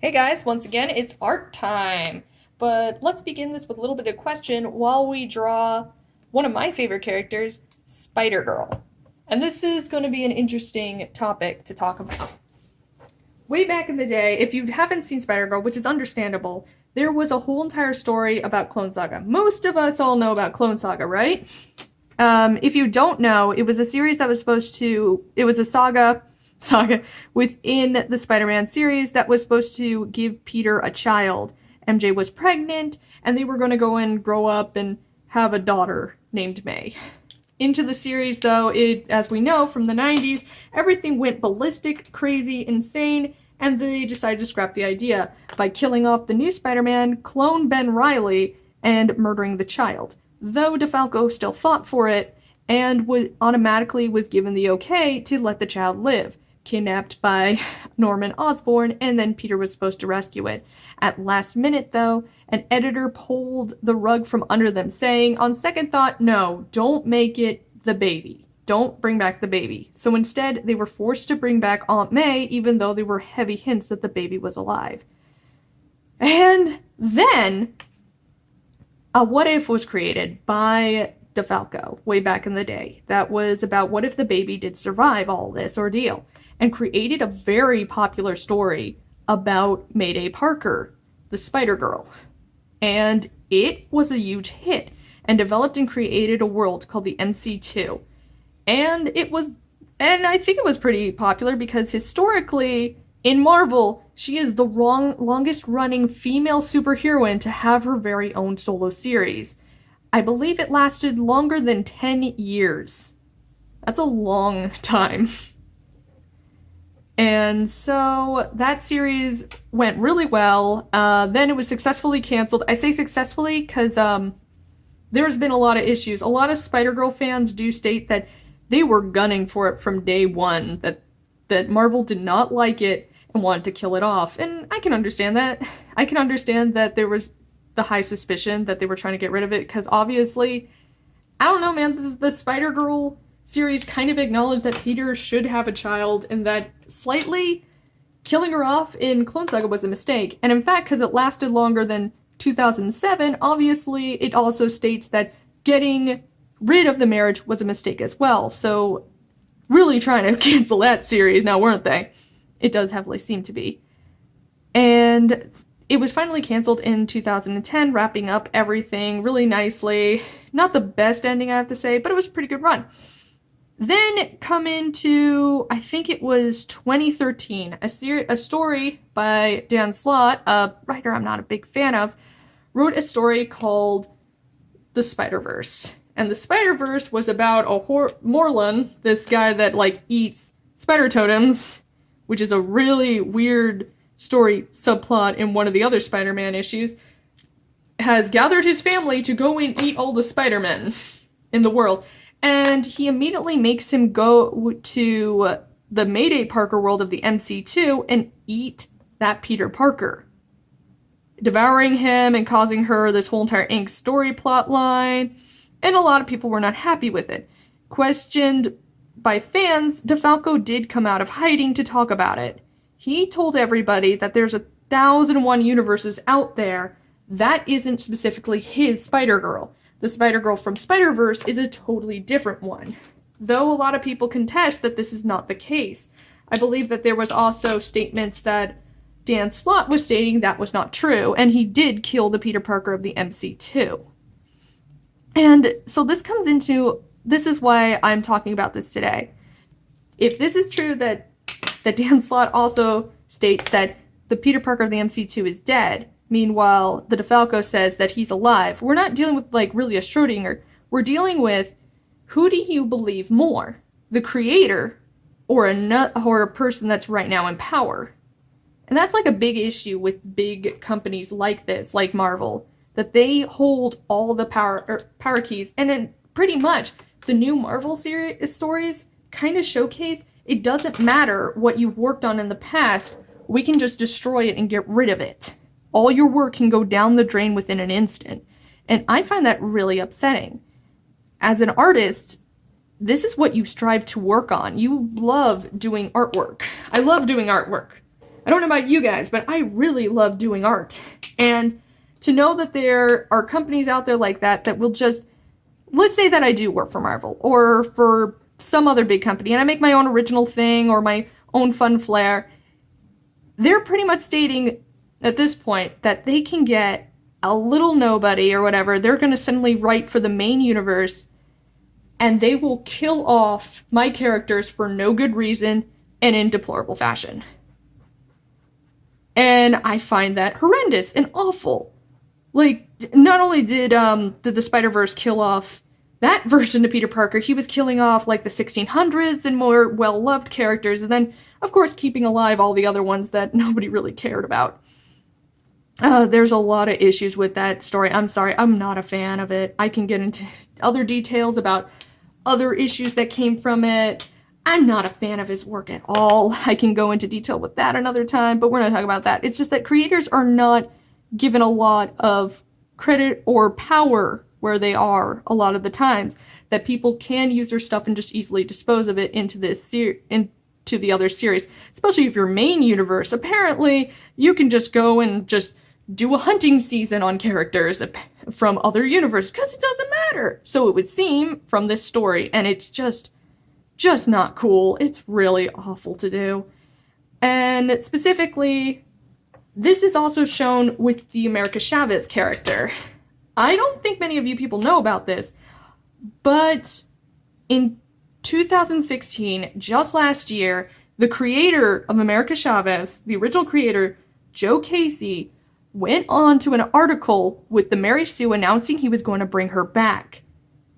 Hey guys, once again, it's art time. But let's begin this with a little bit of question while we draw one of my favorite characters, Spider-Girl. And this is going to be an interesting topic to talk about. Way back in the day, if you haven't seen Spider-Girl, which is understandable, there was a whole entire story about Clone Saga. Most of us all know about Clone Saga, right? If you don't know, it was a series that was it was a saga within the Spider-Man series that was supposed to give Peter a child. MJ was pregnant, and they were going to go and grow up and have a daughter named May. Into the series, though, as we know from the 90s, everything went ballistic, crazy, insane, and they decided to scrap the idea by killing off the new Spider-Man, clone Ben Reilly, and murdering the child. Though DeFalco still fought for it and automatically was given the okay to let the child live, kidnapped by Norman Osborn, and then Peter was supposed to rescue it. At last minute, though, an editor pulled the rug from under them, saying, on second thought, no, don't make it the baby. Don't bring back the baby. So instead, they were forced to bring back Aunt May, even though there were heavy hints that the baby was alive. And then a What If was created by DeFalco way back in the day. That was about what if the baby did survive all this ordeal, and created a very popular story about Mayday Parker, the Spider-Girl. And it was a huge hit and developed and created a world called the MC2. And I think it was pretty popular because historically in Marvel, she is the longest running female superheroine to have her very own solo series. I believe it lasted longer than 10 years. That's a long time. And so that series went really well. Then it was successfully canceled. I say successfully because there's been a lot of issues. A lot of Spider-Girl fans do state that they were gunning for it from day one, that Marvel did not like it and wanted to kill it off. And I can understand that. I can understand that there was the high suspicion that they were trying to get rid of it, because obviously, I don't know, man, the Spider-Girl series kind of acknowledged that Peter should have a child, and that slightly killing her off in Clone Saga was a mistake. And in fact, because it lasted longer than 2007, obviously it also states that getting rid of the marriage was a mistake as well. So really trying to cancel that series now, weren't they? It does heavily seem to be. And it was finally canceled in 2010, wrapping up everything really nicely. Not the best ending, I have to say, but it was a pretty good run. Then come into, I think it was 2013, a story by Dan Slott, a writer I'm not a big fan of, wrote a story called The Spider-Verse. And the Spider-Verse was about Morlun, this guy that eats spider totems, which is a really weird story subplot in one of the other Spider-Man issues, has gathered his family to go and eat all the Spider-Men in the world. And he immediately makes him go to the Mayday Parker world of the MC2 and eat that Peter Parker, devouring him and causing her this whole entire Inc. story plot line. And a lot of people were not happy with it. Questioned by fans, DeFalco did come out of hiding to talk about it. He told everybody that there's 1,001 universes out there. That isn't specifically his Spider-Girl. The Spider-Girl from Spider-Verse is a totally different one. Though a lot of people contest that this is not the case. I believe that there was also statements that Dan Slott was stating that was not true, and he did kill the Peter Parker of the MC2. And so this is why I'm talking about this today. If this is true that Dan Slott also states that the Peter Parker of the MC2 is dead, meanwhile the DeFalco says that he's alive, we're not dealing with really a Schrodinger. We're dealing with, who do you believe more? The creator or a person that's right now in power? And that's a big issue with big companies like this, like Marvel, that they hold all the power keys. And then pretty much the new Marvel stories kind of showcase it doesn't matter what you've worked on in the past, we can just destroy it and get rid of it. All your work can go down the drain within an instant. And I find that really upsetting. As an artist, this is what you strive to work on. You love doing artwork. I love doing artwork. I don't know about you guys, but I really love doing art. And to know that there are companies out there like that that will just, let's say that I do work for Marvel or for some other big company and I make my own original thing or my own fun flair, they're pretty much stating at this point that they can get a little nobody or whatever, they're going to suddenly write for the main universe and they will kill off my characters for no good reason and in deplorable fashion. And I find that horrendous and awful. Like, not only did the Spider-Verse kill off that version of Peter Parker, he was killing off, like, the 1600s and more well-loved characters, and then, of course, keeping alive all the other ones that nobody really cared about. There's a lot of issues with that story. I'm sorry, I'm not a fan of it. I can get into other details about other issues that came from it. I'm not a fan of his work at all. I can go into detail with that another time, but we're not talking about that. It's just that creators are not given a lot of credit or power where they are a lot of the times. That people can use their stuff and just easily dispose of it into into the other series. Especially if your main universe, apparently you can just go and just do a hunting season on characters from other universes because it doesn't matter. So it would seem from this story, and it's just not cool. It's really awful to do. And specifically, this is also shown with the America Chavez character. I don't think many of you people know about this, but in 2016, just last year, the creator of America Chavez, the original creator, Joe Casey, went on to an article with the Mary Sue announcing he was going to bring her back.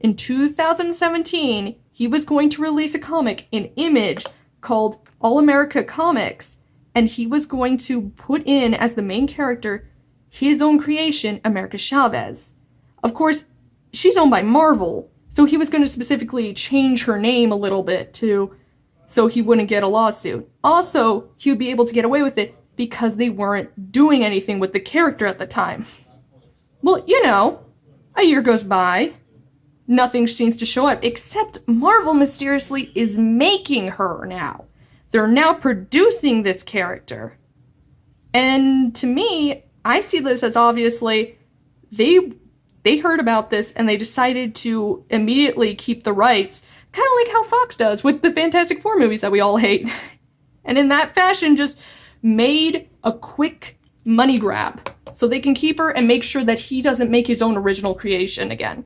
In 2017, he was going to release a comic in Image called All America Comics, and he was going to put in as the main character his own creation, America Chavez. Of course, she's owned by Marvel, so he was going to specifically change her name a little bit so he wouldn't get a lawsuit. Also, he would be able to get away with it because they weren't doing anything with the character at the time. Well, you know, a year goes by, nothing seems to show up, except Marvel mysteriously is making her now. They're now producing this character. And to me, I see this as obviously they heard about this and they decided to immediately keep the rights, kind of like how Fox does with the Fantastic Four movies that we all hate. And in that fashion, just made a quick money grab so they can keep her and make sure that he doesn't make his own original creation again.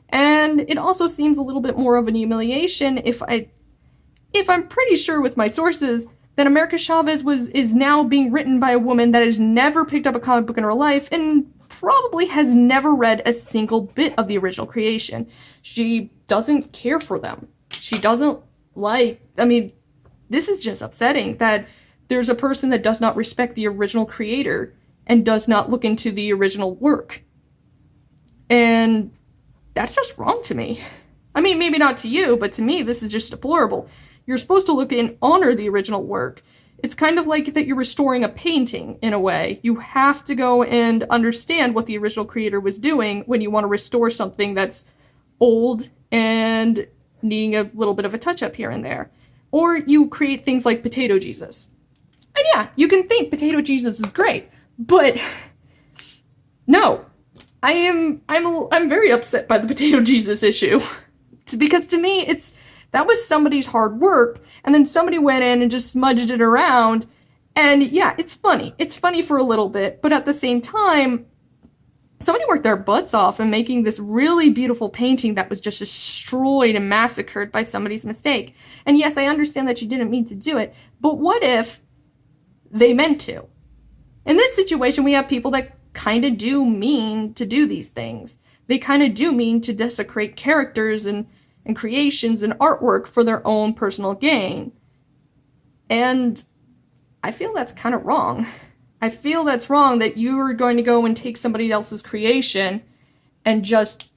And it also seems a little bit more of an humiliation if I'm pretty sure with my sources that America Chavez is now being written by a woman that has never picked up a comic book in her life and probably has never read a single bit of the original creation. She doesn't care for them. She doesn't this is just upsetting that there's a person that does not respect the original creator and does not look into the original work. And that's just wrong to me. I mean, maybe not to you, but to me, this is just deplorable. You're supposed to look and honor the original work. It's kind of like that you're restoring a painting, in a way. You have to go and understand what the original creator was doing when you want to restore something that's old and needing a little bit of a touch-up here and there. Or you create things like Potato Jesus. And yeah, you can think Potato Jesus is great, but no. I'm very upset by the Potato Jesus issue. Because to me, that was somebody's hard work, and then somebody went in and just smudged it around, and yeah, it's funny. It's funny for a little bit, but at the same time, somebody worked their butts off in making this really beautiful painting that was just destroyed and massacred by somebody's mistake. And yes, I understand that you didn't mean to do it, but what if they meant to? In this situation, we have people that kind of do mean to do these things. They kind of do mean to desecrate characters and creations and artwork for their own personal gain. And I feel that's kind of wrong. I feel that's wrong that you're going to go and take somebody else's creation and just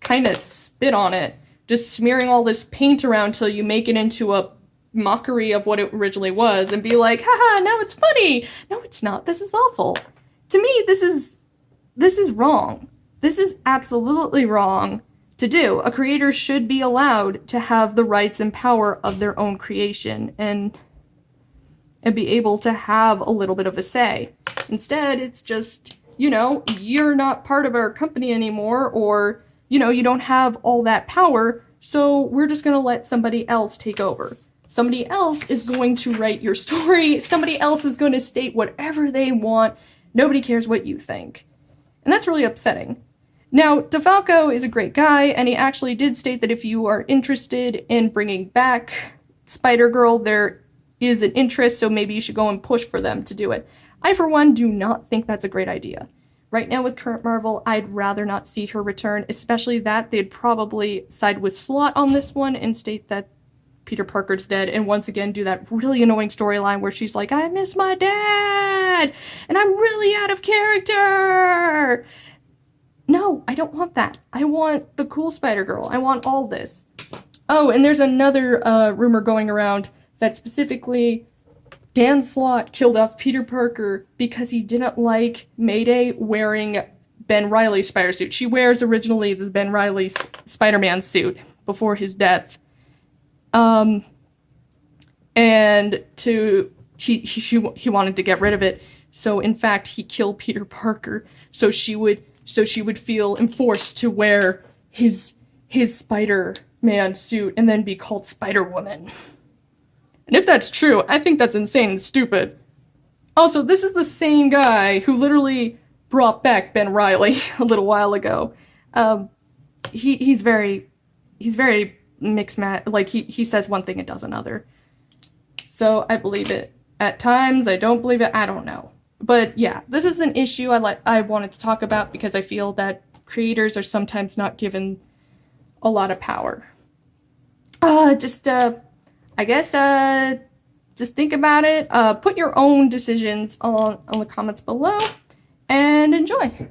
kind of spit on it, just smearing all this paint around till you make it into a mockery of what it originally was and be like, haha, now it's funny. No, it's not. This is awful. To me, this is wrong. This is absolutely wrong to do. A creator should be allowed to have the rights and power of their own creation. And and be able to have a little bit of a say. Instead, it's just, you know, you're not part of our company anymore, or, you know, you don't have all that power, so we're just gonna let somebody else take over. Somebody else is going to write your story, somebody else is going to state whatever they want, nobody cares what you think. And that's really upsetting. Now, DeFalco is a great guy, and he actually did state that if you are interested in bringing back Spider-Girl, there is an interest, so maybe you should go and push for them to do it. I, for one, do not think that's a great idea. Right now with current Marvel, I'd rather not see her return, especially that they'd probably side with Slott on this one and state that Peter Parker's dead, and once again do that really annoying storyline where she's like, I miss my dad, and I'm really out of character! No, I don't want that. I want the cool Spider-Girl. I want all this. Oh, and there's another rumor going around that specifically Dan Slott killed off Peter Parker because he didn't like Mayday wearing Ben Reilly's spider suit. She wears originally the Ben Reilly Spider-Man suit before his death. And he wanted to get rid of it. So in fact, he killed Peter Parker so she would feel enforced to wear his Spider-Man suit and then be called Spider-Woman. And if that's true, I think that's insane and stupid. Also, this is the same guy who literally brought back Ben Reilly a little while ago. He's very mixed like he says one thing and does another. So I believe it at times, I don't believe it, I don't know. But yeah, this is an issue I wanted to talk about because I feel that creators are sometimes not given a lot of power. I guess, just think about it, put your own decisions on the comments below, and enjoy.